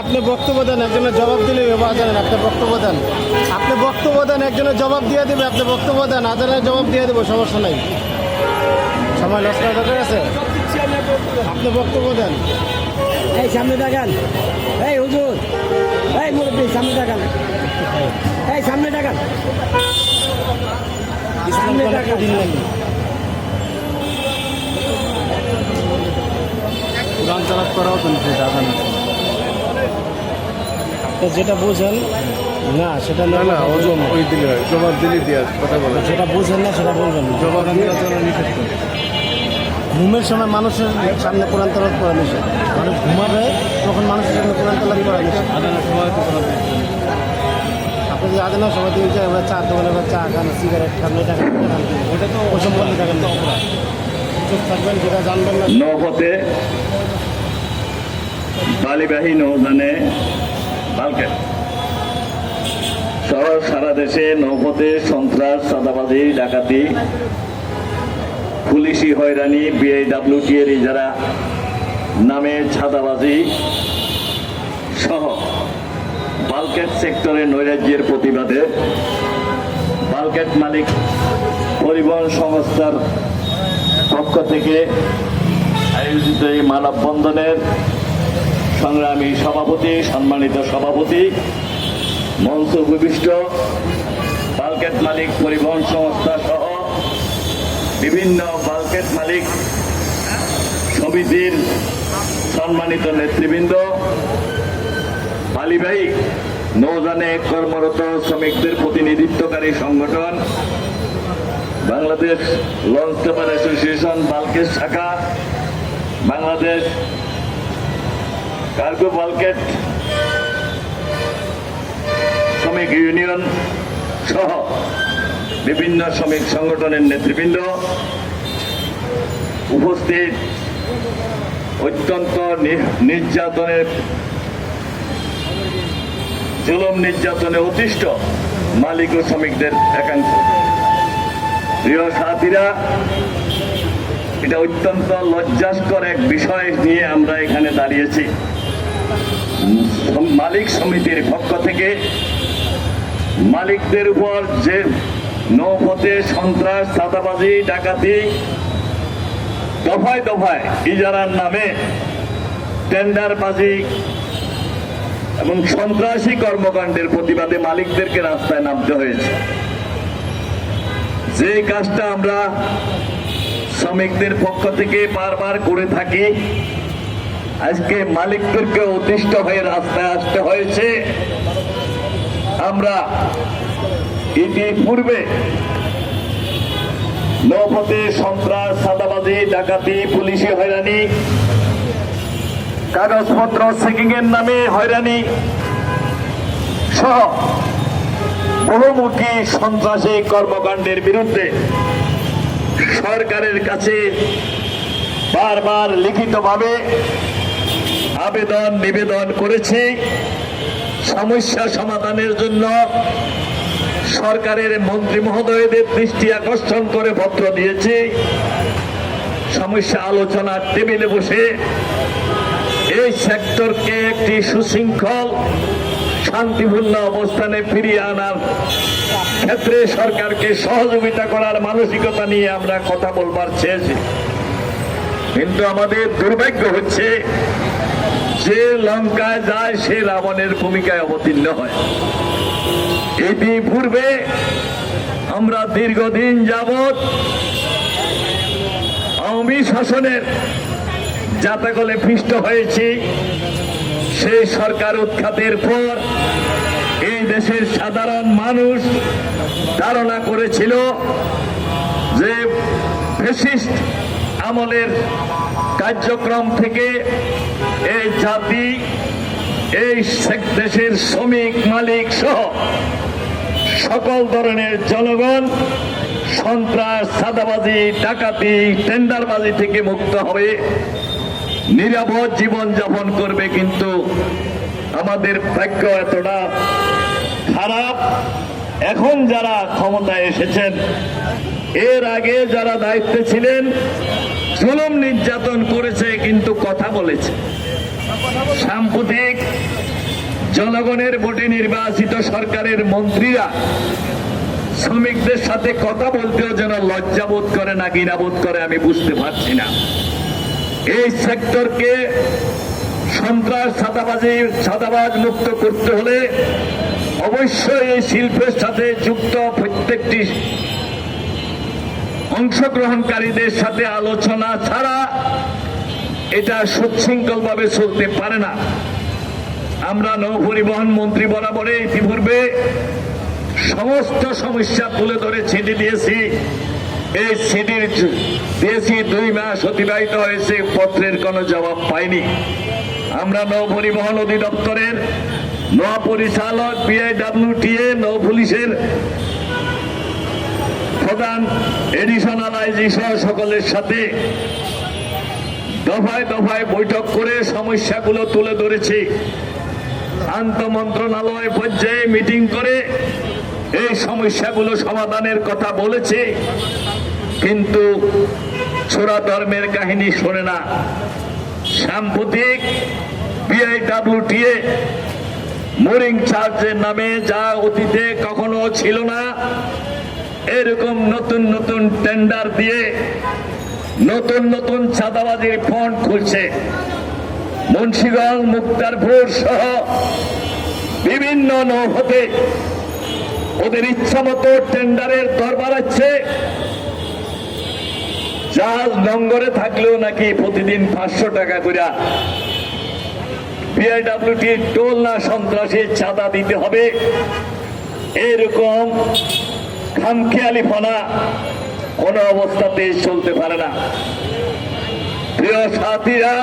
আপনি বক্তব্য দেন, একজনের জবাব দিলে জানেন আপনি বক্তব্য দেন, আপনি বক্তব্য দেন, একজনের জবাব দিয়ে দেবে, আপনি বক্তব্য দেন, আদানের জবাব দিয়ে দেবো, সমস্যা নাই, সময় লস করা দরকার আছে। আপনি বক্তব্য দেন। এই সামনে দেখান, এই হুজুর, এই মুরব্বী সামনে দেখান, এই সামনে দেখান, সামনে দেখান। গান চালাত করাও তো যেটা বুঝেন না সেটা না ওজন ওই দিলে হয়, জবাব দিলে দিয়ে কথা বলে, যেটা বুঝেন না সেটা বলবেন না, জবাব দিয়ে নিষেধ করে। ঘুমের সময় মানুষের সামনে কোরআন তেলাওয়াত করা নিষেধ, মানুষ ঘুমাবে তখন মানুষের সামনে কোরআন তেলাওয়াত করা নিষেধ। আদানের সময় তো কোরআন, আপনি যদি আদানের সময় দিয়ে যায় চা দোকানে চা খান, সিগারেট খান, এটা খান, ওটা তো ওসব বলতে থাকেন তো অপরাধ, চুপ থাকবেন, যেটা জানবেন না। নৌপথে বালিবাহী নৌযানে বালকেট সহ সারা দেশে নৌপথে সন্ত্রাস, চাঁদাবাজি, ডাকাতি, পুলিশি হয়রানি, বিআইডব্লিউটিএর যারা নামে ছাদাবাজি সহ বালকেট সেক্টরে নৈরাজ্যের প্রতিবাদে বালকেট মালিক পরিবহন সংস্থার পক্ষ থেকে আয়োজিত এই মানববন্ধনের সংগ্রামী সভাপতি, সম্মানিত সভাপতি, মঞ্চ উপবিষ্ট বালকেট মালিক পরিবহন সংস্থা সহ বিভিন্ন বালকেট মালিক সমিতির সম্মানিত নেতৃবৃন্দ, বালিবাহী নৌযানে কর্মরত শ্রমিকদের প্রতিনিধিত্বকারী সংগঠন বাংলাদেশ লঞ্চ টেপার অ্যাসোসিয়েশন বালকেট শাখা, বাংলাদেশ কার্গো বালকেট শ্রমিক ইউনিয়ন সহ বিভিন্ন শ্রমিক সংগঠনের নেতৃবৃন্দ, উপস্থিত অত্যন্ত নির্যাতনের জুলুম নির্যাতনে অতিষ্ঠ মালিক ও শ্রমিকদের একাংশ, প্রিয় সাথীরা, এটা অত্যন্ত লজ্জাস্কর এক বিষয় নিয়ে আমরা এখানে দাঁড়িয়েছি। মালিক সমিতির পক্ষ থেকে মালিকদের উপর যে নৌপথে সন্ত্রাস, চাঁদাবাজি, ডাকাতি, দফায় দফায় ইজারার নামে টেন্ডারবাজি এবং সন্ত্রাসী কর্মকাণ্ডের প্রতিবাদে মালিকদেরকে রাস্তায় নামতে হয়েছে। যে কাজটা আমরা শ্রমিকদের পক্ষ থেকে বারবার করে থাকি, আজকে মালিকদেরকে অতিষ্ঠ হয়ে রাস্তায় আসতে হয়েছে। আমরা ইতিপূর্বে নৌপথে সন্ত্রাস, চাঁদাবাজি, ডাকাতি, পুলিশি হয়রানি, কাগজপত্র চেকিং এর নামে হয়রানি সহ বহুমুখী সন্ত্রাসী কর্মকাণ্ডের বিরুদ্ধে সরকারের কাছে বারবার লিখিতভাবে আবেদন নিবেদন করেছি। সমস্যা সমাধানের জন্য সরকারের মন্ত্রী মহোদয়দের দৃষ্টি আকর্ষণ করে পত্র দিয়েছি। সমস্যা আলোচনার টেবিলে বসে এই সেক্টরকে একটি সুশৃঙ্খল, শান্তিপূর্ণ অবস্থানে ফিরিয়ে আনার ক্ষেত্রে সরকারকে সহযোগিতা করার মানসিকতা নিয়ে আমরা কথা বলবার চেয়েছি। কিন্তু আমাদের দুর্ভাগ্য হচ্ছে, যে লঙ্কায় যায় সে রাবণের ভূমিকায় অবতীর্ণ হয়। ইতিপূর্বে আমরা দীর্ঘদিন যাবৎ আওয়ামী শাসনের জাতাকলে পিষ্ট হয়েছি। সেই সরকার উৎখাতের পর এই দেশের সাধারণ মানুষ ধারণা করেছিল যে ফ্যাসিস্ট আমলের কার্যক্রম থেকে এই জাতি, এই দেশের শ্রমিক, মালিক সহ সকল ধরনের জনগণ সন্ত্রাস, চাঁদাবাজি, ডাকাতি, টেন্ডারবাজি থেকে মুক্ত হবে, নিরাপদ জীবন যাপন করবে। কিন্তু আমাদের ভাগ্য এতটা খারাপ, এখন যারা ক্ষমতায় এসেছেন এর আগে যারা দায়িত্বে ছিলেন জুলুম নির্যাতন করেছে কিন্তু কথা বলেছে। সাম্প্রতিক জনগণের ভোটে নির্বাচিত সরকারের মন্ত্রীরা শ্রমিকদের সাথে কথা বলতেও যেন লজ্জাবোধ করে না ঘৃণাবোধ করে আমি বুঝতে পারছি না। এই সেক্টরকে সন্ত্রাস ছাদাবাজ মুক্ত করতে হলে অবশ্যই এই শিল্পের সাথে যুক্ত প্রত্যেকটি অংশগ্রহণকারীদের সাথে আলোচনা ছাড়া এটা সুশৃঙ্খলভাবে চলতে পারে না। আমরা নৌপরিবহন মন্ত্রী বরাবরে ইতিপূর্বে সমস্ত সমস্যা তুলে ধরে চিঠি দিয়েছি। এই চিঠির দিয়েছি 2 মাস অতিবাহিত হয়েছে, পত্রের কোনো জবাব পাইনি। আমরা নৌপরিবহন অধিদপ্তরের মহাপরিচালক BIWTA নৌ পুলিশের প্রধান এডিশনাল আইজি সহ সকলের সাথে দফায় দফায় বৈঠক করে সমস্যাগুলো তুলে ধরেছি। আন্তঃমন্ত্রণালয় পর্যায়ে মিটিং করে এই সমস্যাগুলো সমাধানের কথা বলেছি, কিন্তু ছোড়া ধর্মের কাহিনী শোনে না। সাম্প্রতিক BIWTA মোরিং চার্জের নামে যা অতীতে কখনো ছিল না, এরকম নতুন নতুন টেন্ডার দিয়ে নতুন নতুন চাঁদাবাজির ফন্ড খুলছে। মুন্সিগঞ্জ, মুক্তারপুর সহ বিভিন্ন নৌহতে ওদের ইচ্ছা মতো টেন্ডারের দর বাড়াচ্ছে। জাহাজ নঙ্গরে থাকলেও নাকি প্রতিদিন 500 টাকা করে BIWTA টোল না সন্ত্রাসী চাঁদা দিতে হবে। এরকম খামখেয়ালিপনা কোন অবস্থাতে চলতে পারে না। প্রিয় সাথীরা,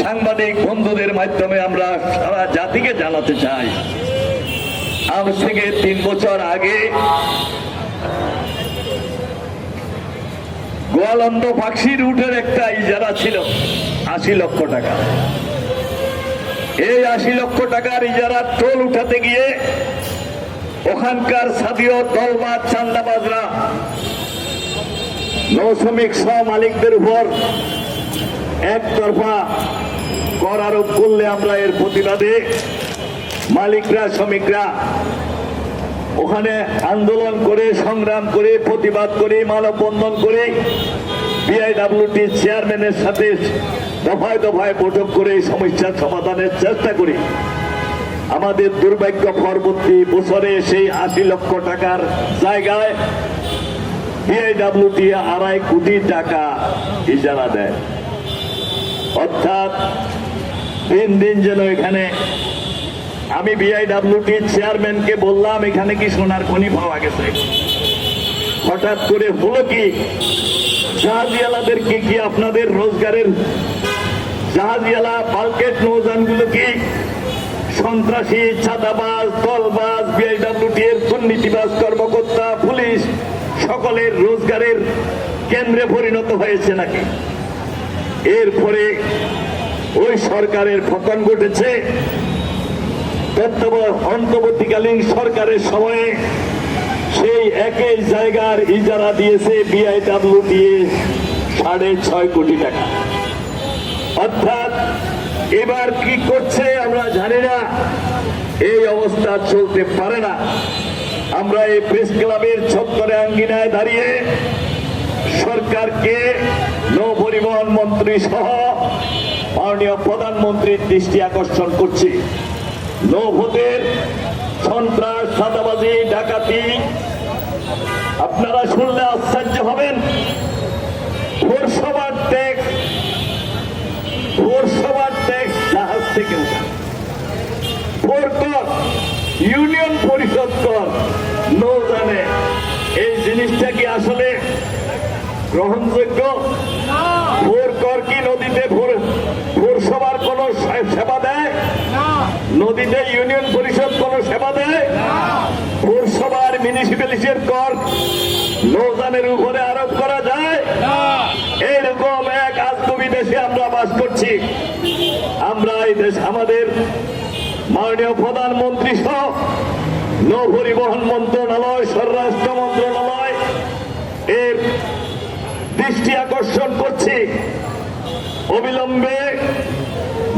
সাংবাদিক বন্ধুদের মাধ্যমে আমরা সারা জাতিকে জানাতে চাই, আজ থেকে 3 বছর আগে গোয়ালন্দ ফাঁকশি রুটের একটা ইজারা ছিল 80 লক্ষ টাকা। এই 80 লক্ষ টাকার ইজারা টোল উঠাতে গিয়ে ওখানকার সাদীয় দলবাজ চান্দাবাজরা নৌ শ্রমিক সহ মালিকদের উপর একতরফা কর আরোপ করলে আমরা এর প্রতিবাদে মালিকরা শ্রমিকরা ওখানে আন্দোলন করে সংগ্রাম করে প্রতিবাদ করে মানববন্ধন করে BIWTA চেয়ারম্যানের সাথে দফায় দফায় বৈঠক করে সমস্যার সমাধানের চেষ্টা করি। আমাদের দুর্ভাগ্য, পরবর্তী বছরে সেই 80 লক্ষ টাকার জায়গায় BIWTA 2.5 কোটি টাকা ইজারা দেয়। অর্থাৎ দিন দিন যেন এখানে, আমি BIWTA চেয়ারম্যানকে বললাম এখানে কি সোনার খনি পাওয়া গেছে? হঠাৎ করে হলো কি, জাহাজিয়ালাদেরকে কি আপনাদের রোজগারের জাহাজিয়ালা বাল্কেট নৌযানগুলো কি সন্ত্রাসী, চাঁদাবাজ, দলবাজ, BIWTA দুর্নীতিবাজ কর্মকর্তা, পুলিশ সকলের রোজগারের কেন্দ্রে পরিণত হয়েছে নাকি? এরপরে ওই সরকারের পতন ঘটেছে। অন্তর্বর্তীকালীন সরকারের সময়ে সেই একই জায়গার ইজারা দিয়েছে BIWTA 6.5 কোটি টাকা। অর্থাৎ এবার কি করছে আমরা জানি না। এই অবস্থা চলতে পারে না। আমরা এই প্রেস ক্লাবের চত্বরে আঙ্গিনায় দাঁড়িয়ে সরকারকে, নৌ পরিবহন মন্ত্রী সহ মাননীয় প্রধানমন্ত্রীর দৃষ্টি আকর্ষণ করছি। নৌপথের সন্ত্রাস, চাঁদাবাজি, ডাকাতি আপনারা শুনলে আশ্চর্য হবেন। পৌরসভার ট্যাক্স জাহাজ থেকে উঠা, ইউনিয়ন পরিষদ কর নৌযানে, এই জিনিসটা কি আসলে গ্রহণযোগ্য? ভোর কর কি নদীতে পৌরসভার কোন সেবা দেয়? নদীতে ইউনিয়ন পরিষদ কোন সেবা দেয়? পৌরসভার মিউনিসিপ্যালিটির কর নৌযানের উপরে আরোপ করা যায়? এইরকম এক আজগবি দেশে আমরা বাস করছি। আমরা এই দেশ, আমাদের মাননীয় প্রধানমন্ত্রী সহ নৌপরিবহন মন্ত্রণালয়, স্বরাষ্ট্র মন্ত্রণালয় এর দৃষ্টি আকর্ষণ করছি, অবিলম্বে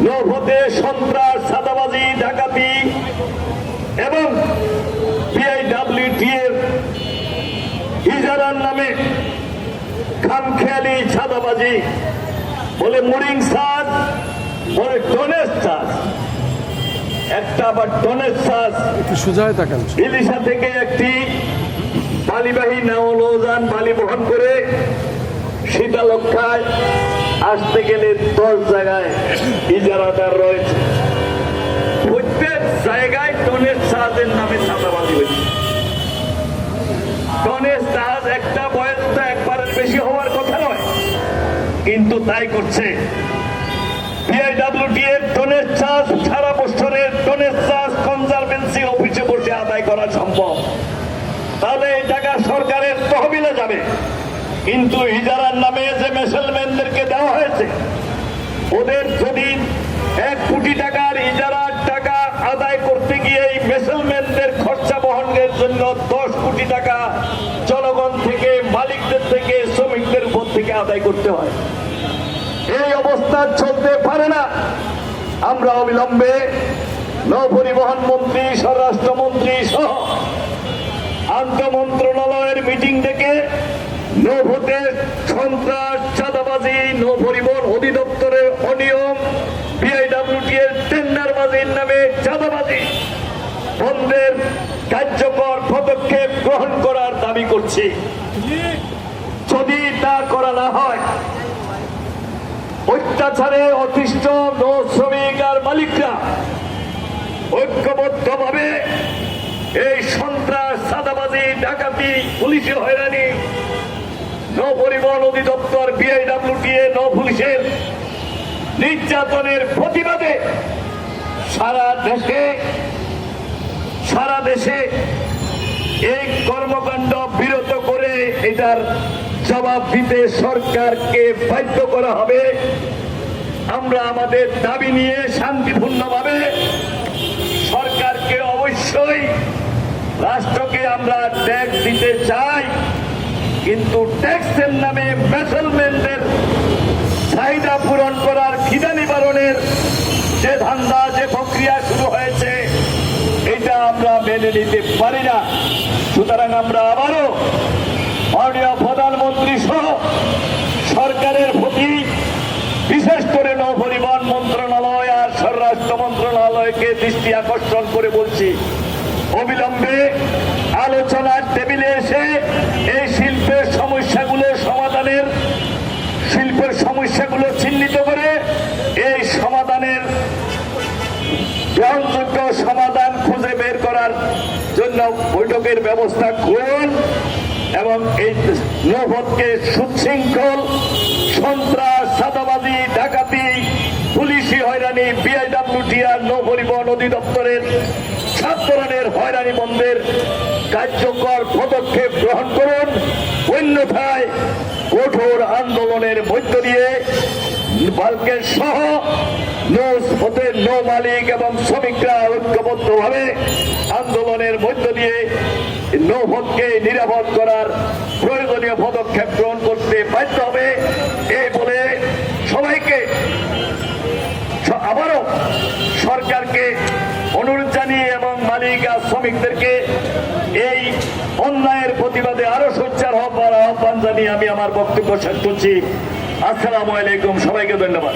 নৌপথে সন্ত্রাস, চাঁদাবাজি, ডাকাতি এবং বিআইডব্লিউটি এর ইজারার নামে খামখেয়ালি চাঁদাবাজি, বলে মুরিং চার্জ, বলে ডোনেস চার্জ, একটা আবার ডোনেস চার্জ। সোজায় তাকান। ইলিশা থেকে একটি বালিবাহী নৌযান বালি বহন করে শীতলক্ষায় আসতে গেলে 10 জায়গায় ইজারাদার রয়েছে। প্রত্যেক জায়গায় ডোনেস চার্জের নামে চাঁদাবাজি হয়েছে। ডোনেস চার্জ একটা বয়স তো একবারের বেশি হওয়ার কথা নয়, কিন্তু তাই করছে। বিআইডব্লিউটি এর ডোনেস চার্জ সারা বছরের ডোনেস চার্জ কনজারভেন্সি অফিসে বসে আদায় করা সম্ভব। তাহলে এই টাকা সরকারের তহবিলে যাবে, কিন্তু ইজারার নামে যে মেসেলম্যানদেরকে দেওয়া হয়েছে ওদের যদি 1 কোটি টাকার ইজারার টাকা আদায় করতে গিয়ে এই মেসেলম্যানদের খরচা বহনের জন্য 10 কোটি টাকা জনগণ থেকে, মালিকদের থেকে, শ্রমিকদের উপর থেকে আদায় করতে হয়। এই অবস্থা চলতে পারে না। আমরা অবিলম্বে নৌপরিবহন মন্ত্রী, স্বরাষ্ট্রমন্ত্রী সহ আন্তঃমন্ত্রণালয়ের মিটিং ডেকে নৌপথে সন্ত্রাস, চাঁদাবাজি, নৌপরিবহন অধিদপ্তরের অনিয়ম, বিআইডব্লিউটি এর টেন্ডারবাজির নামে চাঁদাবাজি বন্ধের কার্যকর পদক্ষেপ গ্রহণ করার দাবি করছি। যদি তা করা না হয়, অত্যাচারে অতিষ্ঠ নৌ শ্রমিক আর মালিকরা ঐক্যবদ্ধভাবে এই সন্ত্রাস, চাঁদাবাজি, ডাকাতি, পুলিশি হয়রানি, নৌপরিবহন অধিদপ্তর, বিআইডব্লিউটি নৌ পুলিশের নির্যাতনের প্রতিবাদে সারা দেশে এই কর্মকাণ্ড বিরত করে এটার জবাব দিতে সরকারকে বাধ্য করা হবে। আমরা আমাদের দাবি নিয়ে শান্তিপূর্ণভাবে সরকারকে অবশ্যই, রাষ্ট্রকে আমরা ট্যাক্স দিতে চাই, কিন্তু ট্যাক্সের নামে মেসেলম্যানদের চাহিদা পূরণ করার, খিদা নিবারণের যে ধান্দা, যে প্রক্রিয়া শুরু হয়েছে, এটা আমরা মেনে নিতে পারি না। সুতরাং আমরা আবারও মাননীয় প্রধানমন্ত্রী সহ সরকারের প্রতি, বিশেষ করে নৌপরিবহন মন্ত্রণালয় আর স্বরাষ্ট্র মন্ত্রণালয়কে দৃষ্টি আকর্ষণ করে বলছি, অবিলম্বে আলোচনার টেবিলে এসে এই শিল্পের সমস্যাগুলো চিহ্নিত করে এই সমাধানের গ্রহণযোগ্য সমাধান খুঁজে বের করার জন্য বৈঠকের ব্যবস্থা করুন এবং এই নৌপথকে সুশৃঙ্খল, সন্ত্রাস, চাঁদাবাজি, ডাকাতি, পুলিশি হয়রানি, বিআইডব্লিউটি আর নৌপরিবহন অধিদপ্তরের সব ধরনের হয়রানি বন্ধের কার্যকর পদক্ষেপ গ্রহণ করুন। অন্যথায় কঠোর আন্দোলনের মধ্য দিয়ে বাল্কের সহ নৌপথের নৌ মালিক এবং শ্রমিকরা ঐক্যবদ্ধভাবে আন্দোলনের মধ্য দিয়ে নৌপথকে নিরাপদ করার প্রয়োজনীয় পদক্ষেপ গ্রহণ করতে বাধ্য হবে। এই বলে সবাইকে, আবারও সরকারকে অনুরোধ জানিয়ে এবং মালিক আর শ্রমিকদেরকে এই অন্যায়ের প্রতিবাদে আরো সোচ্চার হবার আহ্বান জানিয়ে আমি আমার বক্তব্য শেষ করছি। আসসালামু আলাইকুম, সবাইকে ধন্যবাদ।